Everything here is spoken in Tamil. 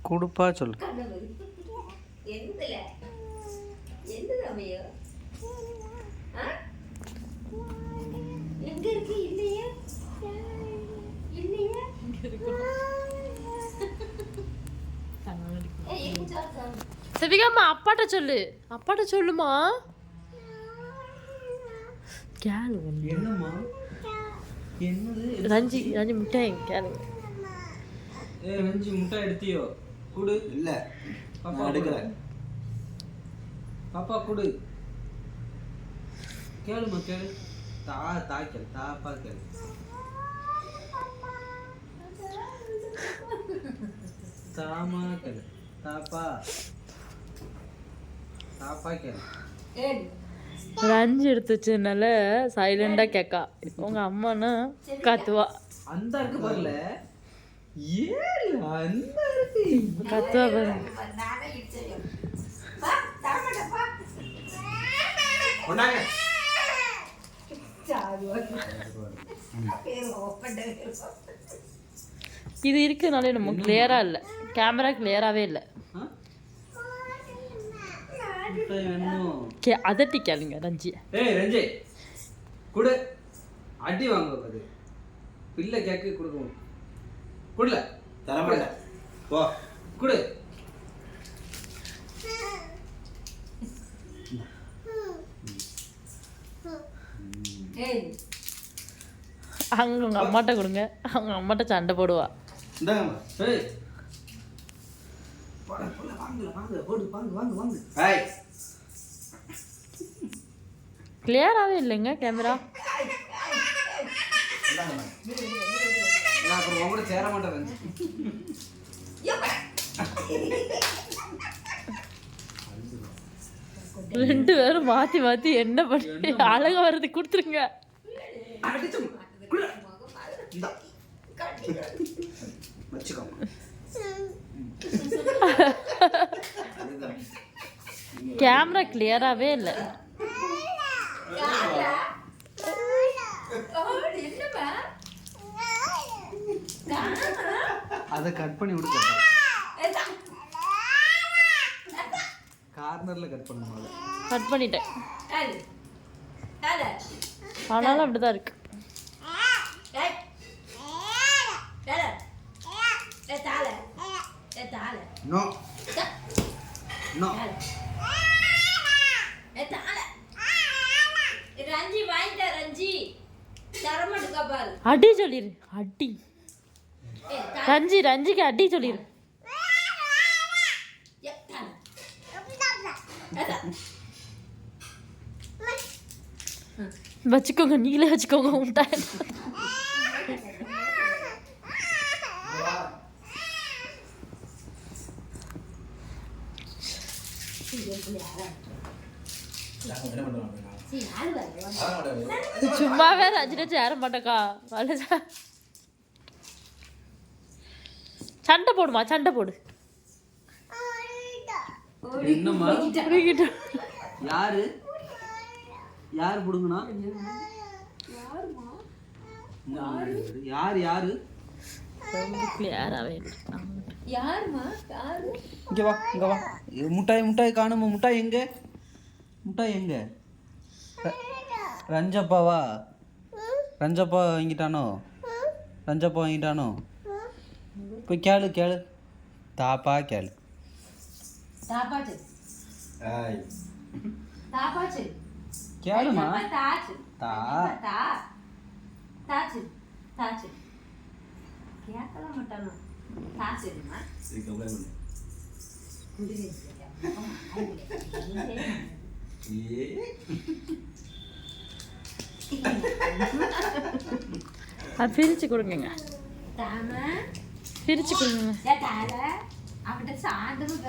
கொடுப்பா சொல்லு. செவிகாமா அப்பாட்ட சொல்லு, அப்பாட்ட சொல்லுமா. கேளு என்னம்மா என்னது ரஞ்சி ரஞ்சி முட்டாய் கேளுங்க. ரஞ்சி முட்டாய் எடுத்தியோ? குடு. இல்ல பாப்பா எடுக்கல. பாப்பா குடு. கேளுமா கேளு. தாக்கல் தாப்பா கேளு. தாமா கேளு. தாப்பா தாப்பா கேளு. ரஞ்சி எடுத்து வச்சதுனால சைலண்டா கேட்கா. உங்க அம்மானா கத்துவா. அந்த இருக்கு பாருல. ஏல அந்த இருக்கு கத்துவா பாரு. கொண்டாங்க. இது இருக்குனாலே நம்ம கிளியரா இல்ல, கேமரா கிளியராவே இல்ல. அதட்டி கேளுங்க ரஞ்சி. ஏய் ரஞ்சி குடு. அடி வாங்க பாரு. பிள்ளை கேக்க கொடுக்கணும். குடுல தரமாட்ட. போ குடு. அங்க உங்க அம்மாட்ட கொடுங்க, அவங்க அம்மாட்ட சண்டை போடுவா. இந்தாங்கம்மா. ஏய் போடா போடா வாங்க வாங்க போடு வாங்க வாங்க வாங்க. ஏய் கிளியராகவே இல்லைங்க கேமரா. நான் அப்புறம் உங்களோட சேர மாட்டேன். ரெண்டு பேரும் மாற்றி மாற்றி என்ன பண்ணி அழக வர்றது கொடுத்துருங்க. கேமரா கிளியராகவே இல்லை. அதை கட் பண்ணி விடுங்க. கார்னர்ல கட் பண்ணுங்க. கட் பண்ணிட்டேன், ஆனாலும் அப்படிதான் இருக்கு. நோ நோ ரஞ்சி வாங்கிட்ட. ரஞ்சி தரமாட்டுக்கா பாரு. அடி சொல்லிரு, அடி. ரஞ்சி ரஞ்சிக்கு அடி சொல்லிரு. வச்சுக்கோங்க, நீங்களே வச்சுக்கோங்க முட்டாய். சும்மாவே ரஞ்சினா சேர மாட்டேக்கா. சண்டை போடுமா, சண்டை போடு. என்னம்மா யாரு யாரு புடுங்கனா? யாரு யாரு கிளியராகவே இல்லை. யாருமா யாரு? இங்க வா இங்க வா. முட்டாய் முட்டாய் காணுமா? முட்டாய் எங்க? முட்டாய் எங்க? ரஞ்சப்பாவா? ரஞ்சப்பா வாங்கிட்டானோ? ரஞ்சப்பா வாங்கிட்டானோ? போய் கேளு கேளு. தாப்பா கேளு. தாப்பாச்சு தாப்பாச்சு கேளுமா. தாச்சு தா தா தாச்சு தாச்சு கேட்கல மாட்டானோ. தாச்சுமா பிரிச்சு கொடுங்க, பிரிச்சு கொடுங்க. அவட்ட சாந்தமும்